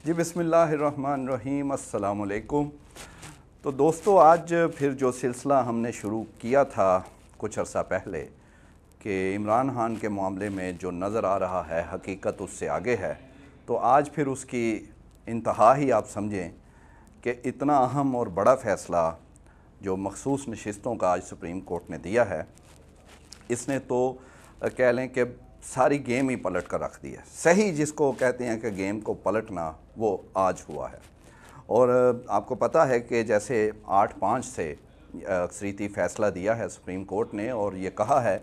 جی بسم اللہ الرحمن الرحیم، السلام علیکم۔ تو دوستو، آج پھر جو سلسلہ ہم نے شروع کیا تھا کچھ عرصہ پہلے کہ عمران خان کے معاملے میں جو نظر آ رہا ہے حقیقت اس سے آگے ہے، تو آج پھر اس کی انتہا ہی آپ سمجھیں کہ اتنا اہم اور بڑا فیصلہ جو مخصوص نشستوں کا آج سپریم کورٹ نے دیا ہے، اس نے تو کہہ لیں کہ ساری گیم ہی پلٹ کر رکھ دی ہے۔ صحیح جس کو کہتے ہیں کہ گیم کو پلٹنا، وہ آج ہوا ہے۔ اور آپ کو پتہ ہے کہ جیسے 8-5 سے اکثریتی فیصلہ دیا ہے سپریم کورٹ نے، اور یہ کہا ہے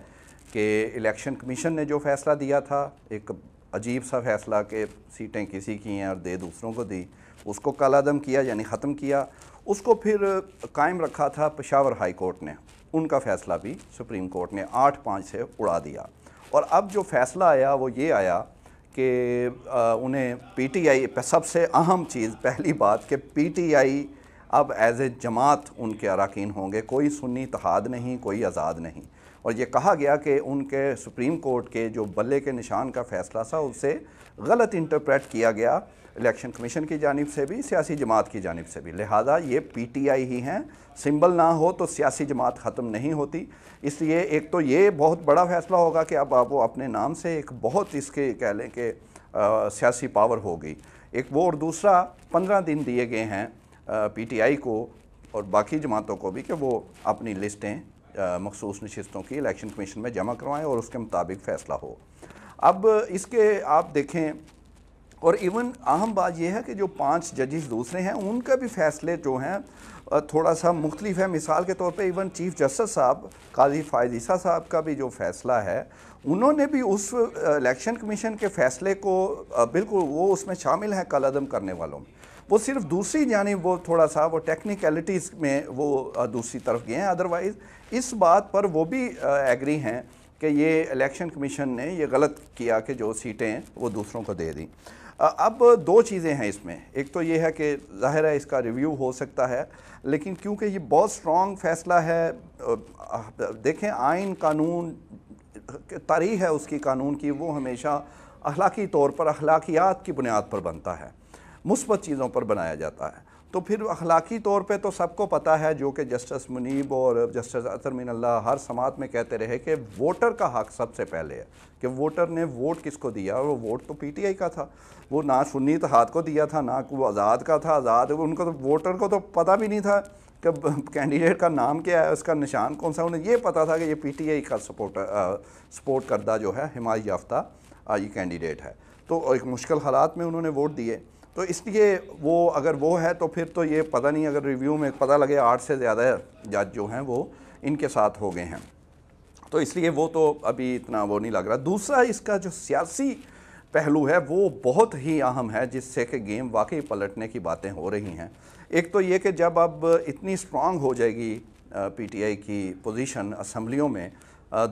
کہ الیکشن کمیشن نے جو فیصلہ دیا تھا، ایک عجیب سا فیصلہ کہ سیٹیں کسی کی ہیں اور دے دوسروں کو دی، اس کو کالعدم کیا یعنی ختم کیا، اس کو پھر قائم رکھا تھا پشاور ہائی کورٹ نے، ان کا فیصلہ بھی سپریم کورٹ نے 8-5 سے اڑا دیا۔ اور اب جو فیصلہ آیا وہ یہ آیا کہ انہیں پی ٹی آئی، سب سے اہم چیز پہلی بات کہ پی ٹی آئی اب ایز اے جماعت ان کے اراکین ہوں گے، کوئی سنی اتحاد نہیں، کوئی آزاد نہیں۔ اور یہ کہا گیا کہ ان کے سپریم کورٹ کے جو بلے کے نشان کا فیصلہ تھا اسے غلط انٹرپریٹ کیا گیا الیکشن کمیشن کی جانب سے بھی، سیاسی جماعت کی جانب سے بھی، لہذا یہ پی ٹی آئی ہی ہیں، سمبل نہ ہو تو سیاسی جماعت ختم نہیں ہوتی۔ اس لیے ایک تو یہ بہت بڑا فیصلہ ہوگا کہ اب وہ اپنے نام سے ایک بہت اس کے کہہ لیں کہ سیاسی پاور ہوگی ایک وہ، اور دوسرا 15 دن دیے گئے ہیں پی ٹی آئی کو اور باقی جماعتوں کو بھی کہ وہ اپنی لسٹیں مخصوص نشستوں کی الیکشن کمیشن میں جمع کروائیں اور اس کے مطابق فیصلہ ہو۔ اب اس کے آپ دیکھیں، اور ایون اہم بات یہ ہے کہ جو 5 ججز دوسرے ہیں ان کا بھی فیصلے جو ہیں تھوڑا سا مختلف ہے۔ مثال کے طور پہ ایون چیف جسٹس صاحب قاضی فائز عیسیٰ صاحب کا بھی جو فیصلہ ہے، انہوں نے بھی اس الیکشن کمیشن کے فیصلے کو بالکل وہ اس میں شامل ہیں کالعدم کرنے والوں میں۔ وہ صرف دوسری جانب وہ تھوڑا سا وہ ٹیکنیکلٹیز میں وہ دوسری طرف گئے ہیں، ادروائز اس بات پر وہ بھی ایگری ہیں کہ یہ الیکشن کمیشن نے یہ غلط کیا کہ جو سیٹیں وہ دوسروں کو دے دیں۔ اب 2 چیزیں ہیں اس میں، ایک تو یہ ہے کہ ظاہر ہے اس کا ریویو ہو سکتا ہے، لیکن کیونکہ یہ بہت سٹرونگ فیصلہ ہے، دیکھیں آئین، قانون، تاریخ ہے اس کی قانون کی، وہ ہمیشہ اخلاقی طور پر اخلاقیات کی بنیاد پر بنتا ہے، مثبت چیزوں پر بنایا جاتا ہے۔ تو پھر اخلاقی طور پہ تو سب کو پتہ ہے، جو کہ جسٹس منیب اور جسٹس اطہر من اللہ ہر سماعت میں کہتے رہے کہ ووٹر کا حق سب سے پہلے ہے، کہ ووٹر نے ووٹ کس کو دیا، اور وہ ووٹ تو پی ٹی آئی کا تھا، وہ نہ سنی اتحاد کو دیا تھا نہ وہ آزاد کا تھا۔ آزاد ان کو تو ووٹر کو تو پتہ بھی نہیں تھا کہ کینڈیڈیٹ کا نام کیا ہے، اس کا نشان کون سا، انہیں یہ پتہ تھا کہ یہ پی ٹی آئی کا سپورٹ کردہ جو ہے حمایت یافتہ یہ کینڈیڈیٹ ہے۔ تو ایک مشکل حالات میں انہوں نے ووٹ دیے، تو اس لیے وہ اگر وہ ہے تو پھر تو یہ پتہ نہیں، اگر ریویو میں پتہ لگے 8 سے زیادہ جج جو ہیں وہ ان کے ساتھ ہو گئے ہیں، تو اس لیے وہ تو ابھی اتنا وہ نہیں لگ رہا۔ دوسرا اس کا جو سیاسی پہلو ہے وہ بہت ہی اہم ہے، جس سے کہ گیم واقعی پلٹنے کی باتیں ہو رہی ہیں۔ ایک تو یہ کہ جب اب اتنی سٹرونگ ہو جائے گی پی ٹی آئی کی پوزیشن اسمبلیوں میں،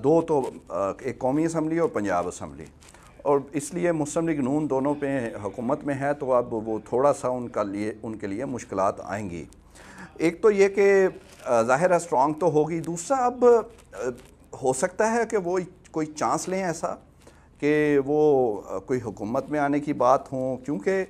2 تو ایک قومی اسمبلی اور پنجاب اسمبلی، اور اس لیے مسلم لیگ نون دونوں پہ حکومت میں ہے، تو اب وہ تھوڑا سا ان کے لیے مشکلات آئیں گی۔ ایک تو یہ کہ ظاہر ہے سٹرونگ تو ہوگی، دوسرا اب ہو سکتا ہے کہ وہ کوئی چانس لیں ایسا کہ وہ کوئی حکومت میں آنے کی بات ہوں، کیونکہ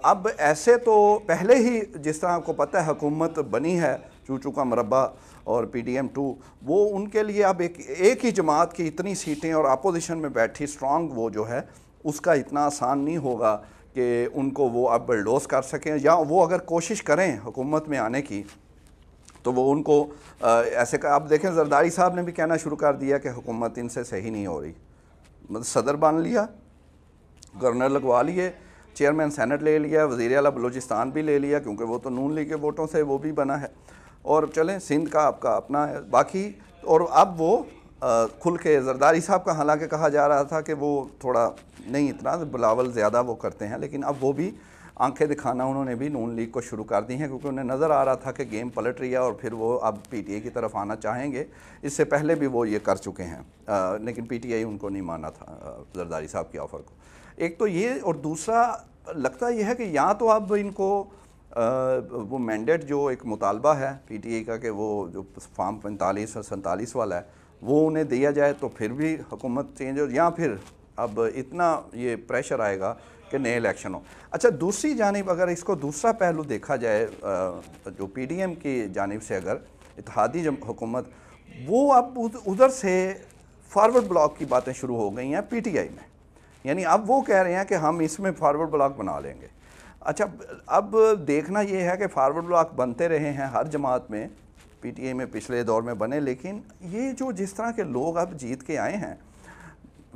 اب ایسے تو پہلے ہی جس طرح آپ کو پتہ ہے حکومت بنی ہے چوچو کا مربع اور پی ڈی ایم 2، وہ ان کے لیے اب ایک ہی جماعت کی اتنی سیٹیں اور اپوزیشن میں بیٹھی سٹرونگ وہ جو ہے اس کا اتنا آسان نہیں ہوگا کہ ان کو وہ اب بلڈوز کر سکیں، یا وہ اگر کوشش کریں حکومت میں آنے کی تو وہ ان کو ایسے کہ آپ دیکھیں زرداری صاحب نے بھی کہنا شروع کر دیا کہ حکومت ان سے صحیح نہیں ہو رہی، مطلب صدر بن لیا، گورنر لگوا لیے، چیئرمین سینٹ لے لیا، وزیر اعلیٰ بلوچستان بھی لے لیا کیونکہ وہ تو نون لیگ کے ووٹوں سے وہ بھی بنا ہے، اور چلیں سندھ کا آپ کا اپنا ہے باقی، اور اب وہ کھل کے زرداری صاحب کا حالانکہ کہا جا رہا تھا کہ وہ تھوڑا نہیں اتنا بلاول زیادہ وہ کرتے ہیں، لیکن اب وہ بھی آنکھیں دکھانا انہوں نے بھی نون لیگ کو شروع کر دی ہیں، کیونکہ انہیں نظر آ رہا تھا کہ گیم پلٹ رہی ہے اور پھر وہ اب پی ٹی آئی کی طرف آنا چاہیں گے۔ اس سے پہلے بھی وہ یہ کر چکے ہیں، لیکن پی ٹی آئی ان کو نہیں مانا تھا زرداری صاحب کے آفر کو۔ ایک تو یہ، اور دوسرا لگتا یہ ہے کہ یا تو اب ان کو وہ مینڈیٹ جو ایک مطالبہ ہے پی ٹی آئی کا کہ وہ جو فارم 45 اور 47 والا ہے وہ انہیں دیا جائے تو پھر بھی حکومت چینج ہو، یا پھر اب اتنا یہ پریشر آئے گا کہ نئے الیکشن ہو۔ اچھا دوسری جانب اگر اس کو دوسرا پہلو دیکھا جائے جو پی ڈی ایم کی جانب سے اگر اتحادی حکومت وہ اب ادھر سے فارورڈ بلاک کی باتیں شروع ہو گئی ہیں پی ٹی آئی میں، یعنی اب وہ کہہ رہے ہیں کہ ہم اس میں فارورڈ بلاک بنا لیں گے۔ اچھا اب دیکھنا یہ ہے کہ فارورڈ بلاک بنتے رہے ہیں ہر جماعت میں، پی ٹی آئی میں پچھلے دور میں بنے، لیکن یہ جو جس طرح کے لوگ اب جیت کے آئے ہیں،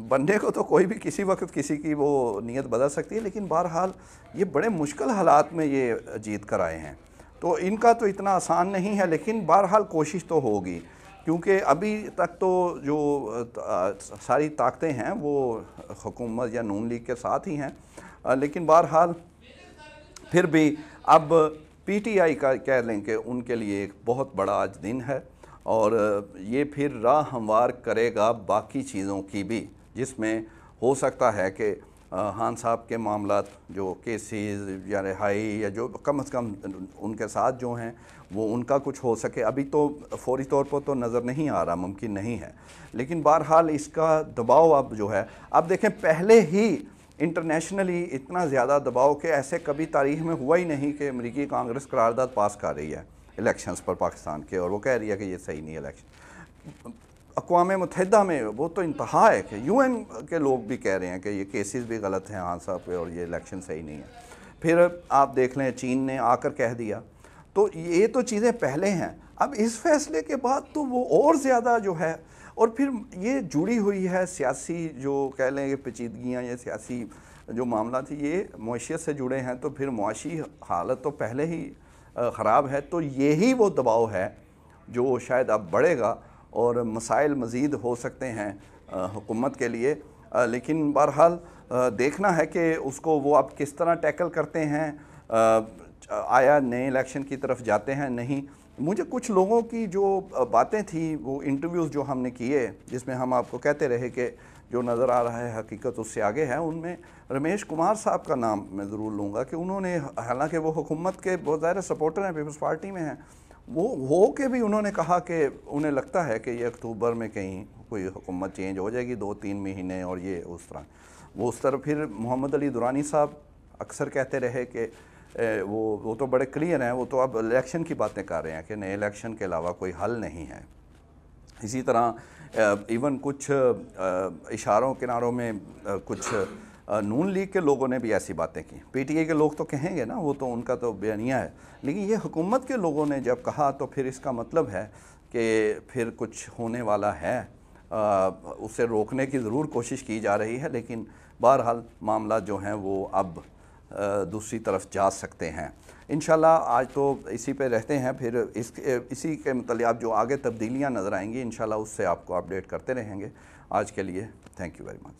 بننے کو تو کوئی بھی کسی وقت کسی کی وہ نیت بدل سکتی ہے، لیکن بہرحال یہ بڑے مشکل حالات میں یہ جیت کر آئے ہیں، تو ان کا تو اتنا آسان نہیں ہے، لیکن بہرحال کوشش تو ہوگی، کیونکہ ابھی تک تو جو ساری طاقتیں ہیں وہ حکومت یا نون لیگ کے ساتھ ہی ہیں، لیکن بہرحال پھر بھی اب پی ٹی آئی کا کہہ لیں کہ ان کے لیے ایک بہت بڑا آج دن ہے، اور یہ پھر راہ ہموار کرے گا باقی چیزوں کی بھی، جس میں ہو سکتا ہے کہ خان صاحب کے معاملات جو کیسز یا رہائی یا جو کم از کم ان کے ساتھ جو ہیں وہ ان کا کچھ ہو سکے، ابھی تو فوری طور پر تو نظر نہیں آ رہا، ممکن نہیں ہے، لیکن بہرحال اس کا دباؤ اب جو ہے، اب دیکھیں پہلے ہی انٹرنیشنلی اتنا زیادہ دباؤ کہ ایسے کبھی تاریخ میں ہوا ہی نہیں کہ امریکی کانگریس قرارداد پاس کر رہی ہے الیکشنز پر پاکستان کے، اور وہ کہہ رہی ہے کہ یہ صحیح نہیں الیکشن۔ اقوام متحدہ میں وہ تو انتہا ہے کہ یو این کے لوگ بھی کہہ رہے ہیں کہ یہ کیسز بھی غلط ہیں خان صاحب پہ اور یہ الیکشن صحیح نہیں ہے۔ پھر آپ دیکھ لیں چین نے آ کر کہہ دیا، تو یہ تو چیزیں پہلے ہیں، اب اس فیصلے کے بعد تو وہ اور زیادہ جو ہے، اور پھر یہ جڑی ہوئی ہے سیاسی جو کہہ لیں کہ پیچیدگیاں یا سیاسی جو معاملات ہیں یہ معیشت سے جڑے ہیں، تو پھر معاشی حالت تو پہلے ہی خراب ہے، تو یہی وہ دباؤ ہے جو شاید اب بڑھے گا اور مسائل مزید ہو سکتے ہیں حکومت کے لیے، لیکن بہرحال دیکھنا ہے کہ اس کو وہ اب کس طرح ٹیکل کرتے ہیں، آیا نئے الیکشن کی طرف جاتے ہیں نہیں۔ مجھے کچھ لوگوں کی جو باتیں تھیں وہ انٹرویوز جو ہم نے کیے جس میں ہم آپ کو کہتے رہے کہ جو نظر آ رہا ہے حقیقت اس سے آگے ہے، ان میں رمیش کمار صاحب کا نام میں ضرور لوں گا کہ انہوں نے، حالانکہ وہ حکومت کے بہت ظاہر سپورٹر ہیں، پیپلز پارٹی میں ہیں، وہ ہو کے بھی انہوں نے کہا کہ انہیں لگتا ہے کہ یہ اکتوبر میں کہیں کوئی حکومت چینج ہو جائے گی 2-3 مہینے، اور یہ اس طرح وہ اس طرح۔ پھر محمد علی درانی صاحب اکثر کہتے رہے کہ وہ تو بڑے کلیئر ہیں، وہ تو اب الیکشن کی باتیں کر رہے ہیں کہ نئے الیکشن کے علاوہ کوئی حل نہیں ہے۔ اسی طرح ایون کچھ اشاروں کناروں میں کچھ نون لیگ کے لوگوں نے بھی ایسی باتیں کی، پی ٹی آئی کے لوگ تو کہیں گے نا، وہ تو ان کا تو بیانیہ ہے، لیکن یہ حکومت کے لوگوں نے جب کہا تو پھر اس کا مطلب ہے کہ پھر کچھ ہونے والا ہے، اسے روکنے کی ضرور کوشش کی جا رہی ہے، لیکن بہرحال معاملات جو ہیں وہ اب دوسری طرف جا سکتے ہیں۔ انشاءاللہ آج تو اسی پہ رہتے ہیں، پھر اسی کے متعلق جو آگے تبدیلیاں نظر آئیں گی انشاءاللہ اس سے آپ کو اپڈیٹ کرتے رہیں گے۔ آج کے لیے تھینک یو ویری مچ۔